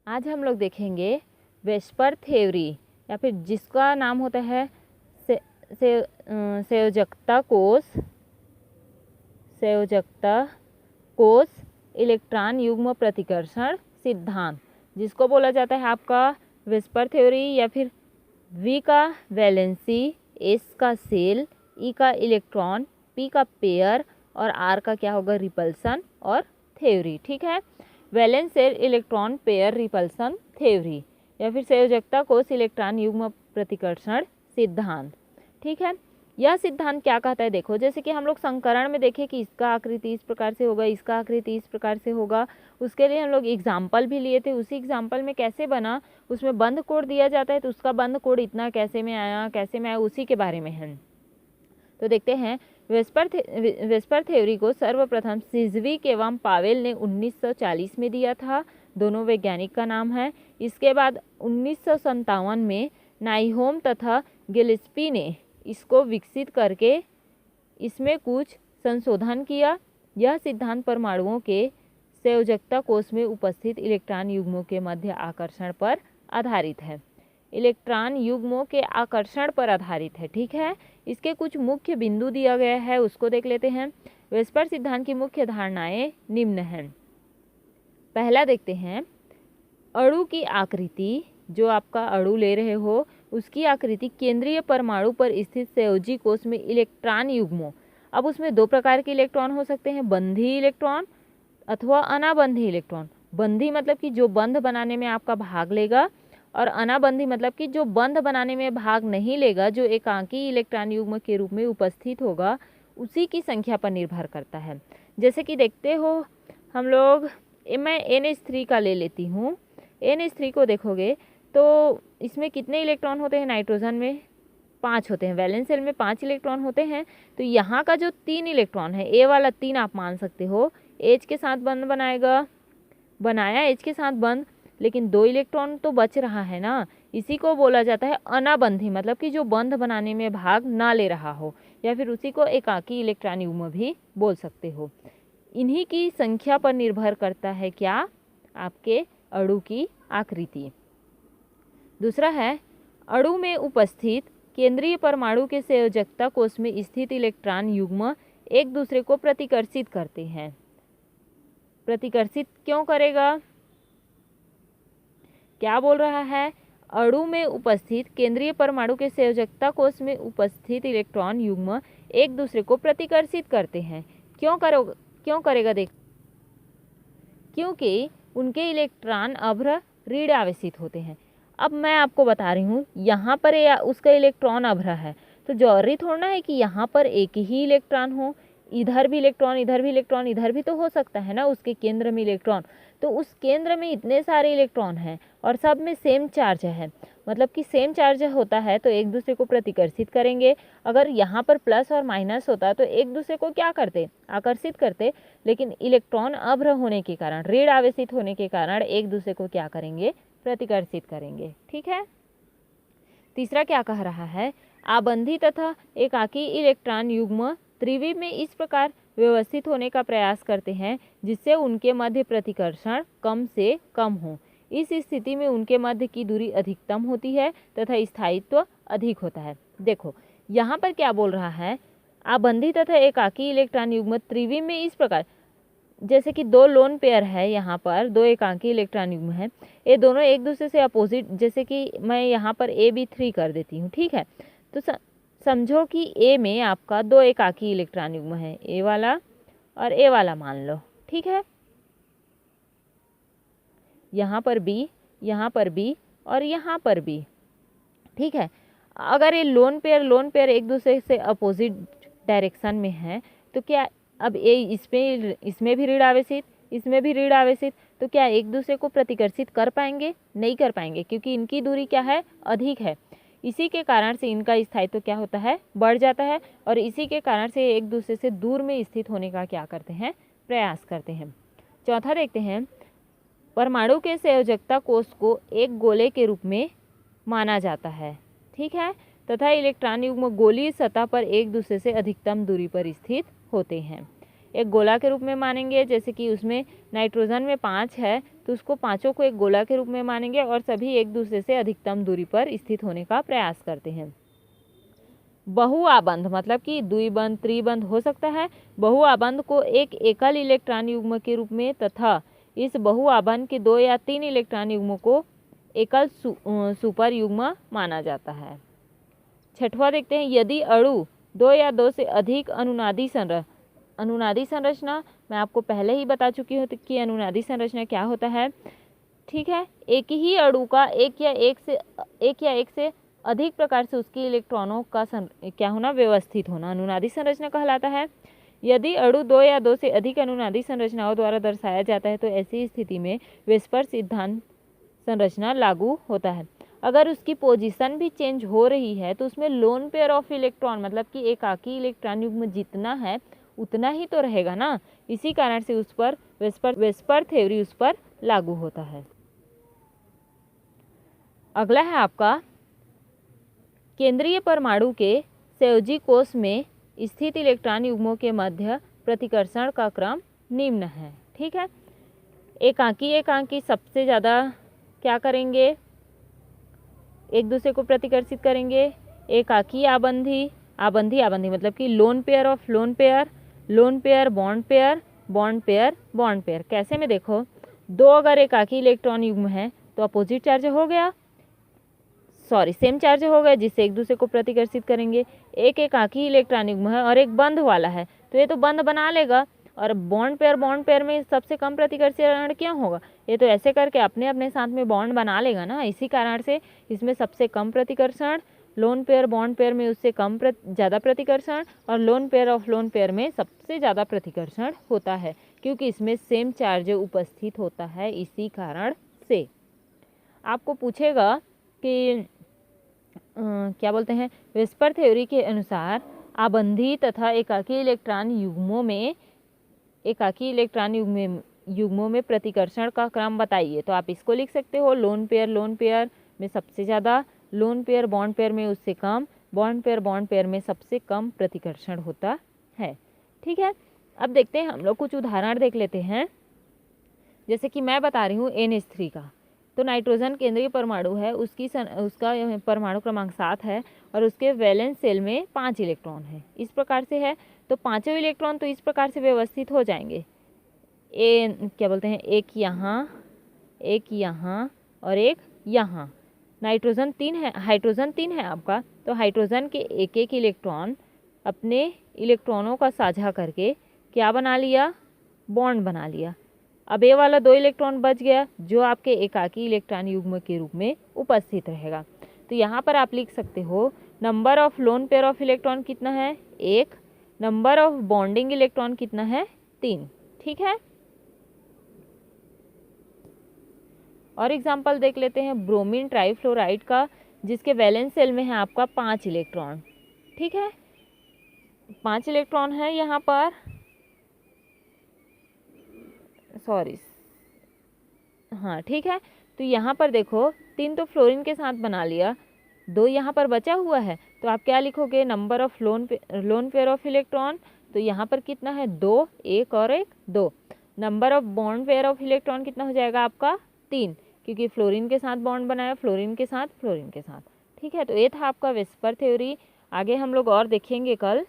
आज हम लोग देखेंगे वेस्पर थ्योरी या फिर जिसका नाम होता है संयोजकता कोष इलेक्ट्रॉन युग्म प्रतिकर्षण सिद्धांत, जिसको बोला जाता है आपका वेस्पर थ्योरी, या फिर वी का वैलेंसी, एस का सेल, ई का इलेक्ट्रॉन, पी का पेयर और आर का क्या होगा रिपल्सन और थ्योरी। ठीक है, valence shell electron pair repulsion theory या फिर संयोजकता कोष इलेक्ट्रॉन युग्म प्रतिकर्षण सिद्धांत। ठीक है, यह सिद्धांत क्या कहता है, देखो जैसे कि हम लोग संकरण में देखें कि इसका आकृति इस प्रकार से होगा, इसका आकृति इस प्रकार से होगा, उसके लिए हम लोग एग्जाम्पल भी लिए थे। उसी एग्जाम्पल में कैसे बना, उसमें बंद कोड दिया जाता है तो उसका बंद कोड इतना कैसे में आया उसी के बारे में है। तो देखते हैं, वेस्पर थ्योरी को सर्वप्रथम सिज़विक एवं पावेल ने 1940 में दिया था, दोनों वैज्ञानिक का नाम है। इसके बाद 1957 में नाइहोम तथा गिलेस्पी ने इसको विकसित करके इसमें कुछ संशोधन किया। यह सिद्धांत परमाणुओं के संयोजकता कोष में उपस्थित इलेक्ट्रॉन युग्मों के मध्य आकर्षण पर आधारित है। इलेक्ट्रॉन युग्मों के आकर्षण पर आधारित है। ठीक है, इसके कुछ मुख्य बिंदु दिया गया है, उसको देख लेते हैं। वेस्पर सिद्धांत की मुख्य धारणाएं निम्न हैं। पहला देखते हैं, अणु की आकृति, जो आपका अणु ले रहे हो उसकी आकृति केंद्रीय परमाणु पर स्थित संयोजी कोष में इलेक्ट्रॉन युग्मों। अब उसमें दो प्रकार के इलेक्ट्रॉन हो सकते हैं, बंधी इलेक्ट्रॉन अथवा अनाबंधी इलेक्ट्रॉन। बंधी मतलब कि जो बंध बनाने में आपका भाग लेगा, और अनाबंधी मतलब कि जो बंध बनाने में भाग नहीं लेगा, जो एकांकी इलेक्ट्रॉन युग्म के रूप में उपस्थित होगा, उसी की संख्या पर निर्भर करता है। जैसे कि देखते हो हम लोग, मैं NH3 का ले लेती हूँ। NH3 को देखोगे तो इसमें कितने इलेक्ट्रॉन होते हैं, नाइट्रोजन में 5 होते हैं, वैलेंस शेल में 5 इलेक्ट्रॉन होते हैं। तो यहाँ का जो 3 इलेक्ट्रॉन है, ए वाला 3 आप मान सकते हो, H के साथ बंध बनाया H के साथ बंध, लेकिन 2 इलेक्ट्रॉन तो बच रहा है ना, इसी को बोला जाता है अनाबंधी, मतलब कि जो बंध बनाने में भाग ना ले रहा हो, या फिर उसी को एकाकी इलेक्ट्रॉन युग्म भी बोल सकते हो। इन्हीं की संख्या पर निर्भर करता है क्या, आपके अणु की आकृति। दूसरा है, अणु में उपस्थित केंद्रीय परमाणु के संयोजकता कोष में स्थित इलेक्ट्रॉन युग्म एक दूसरे को प्रतिकर्षित करते हैं। प्रतिकर्षित क्यों करेगा, क्या बोल रहा है, अणु में उपस्थित केंद्रीय परमाणु के संयोजकता कोष में उपस्थित इलेक्ट्रॉन युग्म एक दूसरे को प्रतिकर्षित करते हैं। क्यों करेगा, देख, क्योंकि उनके इलेक्ट्रॉन अभ्र ऋण आवेशित होते हैं। अब मैं आपको बता रही हूँ, यहाँ पर उसका इलेक्ट्रॉन अभ्र है, तो जरूरी थोड़ा है कि यहाँ पर एक ही इलेक्ट्रॉन हो, इधर भी इलेक्ट्रॉन, इधर भी इलेक्ट्रॉन, इधर भी तो हो सकता है ना उसके केंद्र में इलेक्ट्रॉन। तो उस केंद्र में इतने सारे इलेक्ट्रॉन हैं और सब में सेम चार्ज है, मतलब कि सेम चार्ज होता है तो एक दूसरे को प्रतिकर्षित करेंगे। अगर यहाँ पर प्लस और माइनस होता तो एक दूसरे को क्या करते, आकर्षित करते, लेकिन इलेक्ट्रॉन अभ्र होने के कारण, ऋण आवेशित होने के कारण एक दूसरे को क्या करेंगे, प्रतिकर्षित करेंगे। ठीक है, तीसरा क्या कह रहा है, आबंधी तथा एकाकी इलेक्ट्रॉन युग्म त्रिविम में इस प्रकार व्यवस्थित होने का प्रयास करते हैं जिससे उनके मध्य प्रतिकर्षण कम से कम हो। इस स्थिति में उनके मध्य की दूरी अधिकतम होती है तथा स्थायित्व अधिक होता है। देखो यहाँ पर क्या बोल रहा है, आबंधी तथा एकाकी इलेक्ट्रॉन युग्म त्रिविम में इस प्रकार, जैसे कि 2 लोन पेयर है, यहाँ पर 2 एकांकी इलेक्ट्रॉन युग्म है, ये दोनों एक दूसरे से अपोजिट, जैसे कि मैं यहाँ पर AB3 कर देती हूँ। ठीक है, तो समझो कि A में आपका 2 एकाकी इलेक्ट्रॉन युग्म है, A वाला और A वाला मान लो। ठीक है, यहाँ पर B, यहाँ पर B और यहाँ पर B। ठीक है, अगर ये लोन पेयर एक दूसरे से अपोजिट डायरेक्शन में है तो क्या, अब ये इसमें भी ऋण आवेशित, इसमें भी ऋण आवेशित, तो क्या एक दूसरे को प्रतिकर्षित कर पाएंगे, नहीं कर पाएंगे, क्योंकि इनकी दूरी क्या है, अधिक है। इसी के कारण से इनका स्थायित्व क्या होता है, बढ़ जाता है, और इसी के कारण से एक दूसरे से दूर में स्थित होने का क्या करते हैं, प्रयास करते हैं। चौथा देखते हैं, परमाणु के संयोजकता कोष को एक गोले के रूप में माना जाता है। ठीक है, तथा इलेक्ट्रॉन युग्म गोलीय सतह पर एक दूसरे से अधिकतम दूरी पर स्थित होते हैं। एक गोला के रूप में मानेंगे, जैसे कि उसमें नाइट्रोजन में 5 है तो उसको पांचों को एक गोला के रूप में मानेंगे और सभी एक दूसरे से अधिकतम दूरी पर स्थित होने का प्रयास करते हैं। बहुआबंध मतलब कि द्विबंध त्रिबंध हो सकता है। बहुआबंध को एक एकल इलेक्ट्रॉन युग्म के रूप में तथा इस बहुआबंध के 2 या 3 इलेक्ट्रॉन युग्मों को एकल सुपर युग्म माना जाता है। छठवां देखते हैं, यदि अणु 2 या 2 से अधिक अनुनादी संरचना मैं आपको पहले ही बता चुकी हूँ कि अनुनादी संरचना क्या होता है। ठीक है, एक ही अणु का एक या एक से अधिक प्रकार से उसकी इलेक्ट्रॉनों का क्या होना, व्यवस्थित होना अनुनादी संरचना कहलाता है। यदि अणु 2 या 2 से अधिक अनुनादी संरचनाओं द्वारा दर्शाया जाता है तो ऐसी स्थिति में वेस्पर सिद्धांत संरचना लागू होता है। अगर उसकी पोजीशन भी चेंज हो रही है तो उसमें लोन पेयर ऑफ इलेक्ट्रॉन मतलब कि एकाकी इलेक्ट्रॉन युग्म जितना है उतना ही तो रहेगा ना, इसी कारण से उस पर वेस्पर थ्योरी उस पर लागू होता है। अगला है आपका, केंद्रीय परमाणु के संयोजी कोष में स्थित इलेक्ट्रॉन युग्मों के मध्य प्रतिकर्षण का क्रम निम्न है। ठीक है, एकाकी सबसे ज़्यादा क्या करेंगे, एक दूसरे को प्रतिकर्षित करेंगे। एकाकी आबंधी मतलब कि lone pair of lone pair bond pair. कैसे में देखो, 2 अगर एकाकी इलेक्ट्रॉन युग्म है तो अपोजिट चार्ज हो गया, सेम चार्ज हो गया जिससे एक दूसरे को प्रतिकर्षित करेंगे। एक एकाकी इलेक्ट्रॉन युग्म है और एक बंध वाला है तो ये तो बंध बना लेगा, और बॉन्ड पेयर में सबसे कम प्रतिकर्षण क्यों होगा, ये तो ऐसे करके अपने अपने साथ में बॉन्ड बना लेगा ना, इसी कारण से इसमें सबसे कम प्रतिकर्षण, लोन पेयर बॉन्ड पेयर में उससे कम ज़्यादा प्रतिकर्षण, और lone pair of lone pair में सबसे ज़्यादा प्रतिकर्षण होता है क्योंकि इसमें सेम चार्ज उपस्थित होता है। इसी कारण से आपको पूछेगा कि क्या बोलते हैं, वेस्पर थ्योरी के अनुसार आबंधी तथा एकाकी इलेक्ट्रॉन युग्मों में प्रतिकर्षण का क्रम बताइए। तो आप इसको लिख सकते हो, लोन पेयर में सबसे ज़्यादा, लोन पेयर बॉन्ड पेयर में उससे कम, बॉन्ड पेयर में सबसे कम प्रतिकर्षण होता है। ठीक है, अब देखते हैं हम लोग कुछ उदाहरण देख लेते हैं। जैसे कि मैं बता रही हूँ NH3 का, तो नाइट्रोजन केंद्रीय परमाणु है, उसका परमाणु क्रमांक 7 है और उसके वैलेंस शेल में 5 इलेक्ट्रॉन है। इस प्रकार से है तो पांचों इलेक्ट्रॉन तो इस प्रकार से व्यवस्थित हो जाएंगे, क्या बोलते हैं, एक यहाँ और एक यहाँ। हाइड्रोजन 3 है आपका, तो हाइड्रोजन के एक इलेक्ट्रॉन अपने इलेक्ट्रॉनों का साझा करके क्या बना लिया, बॉन्ड बना लिया। अब ये वाला 2 इलेक्ट्रॉन बच गया जो आपके एकाकी इलेक्ट्रॉन युग्म के रूप में उपस्थित रहेगा। तो यहाँ पर आप लिख सकते हो, number of lone pair of electron कितना है, 1, नंबर ऑफ बॉन्डिंग इलेक्ट्रॉन कितना है, 3। ठीक है, और एग्जाम्पल देख लेते हैं ब्रोमीन ट्राइफ्लोराइड का, जिसके वैलेंस शेल में है आपका 5 इलेक्ट्रॉन। ठीक है, 5 इलेक्ट्रॉन है यहाँ पर, हाँ ठीक है। तो यहाँ पर देखो 3 तो फ्लोरीन के साथ बना लिया, 2 यहाँ पर बचा हुआ है, तो आप क्या लिखोगे, number of lone pair of electron, तो यहाँ पर कितना है, 2, 1 और 1, 2। Number of bond pair of electron कितना हो जाएगा आपका, 3, क्योंकि फ्लोरीन के साथ बॉन्ड बनाया, फ्लोरीन के साथ। ठीक है, तो ये था आपका वेस्पर थ्योरी। आगे हम लोग और देखेंगे कल।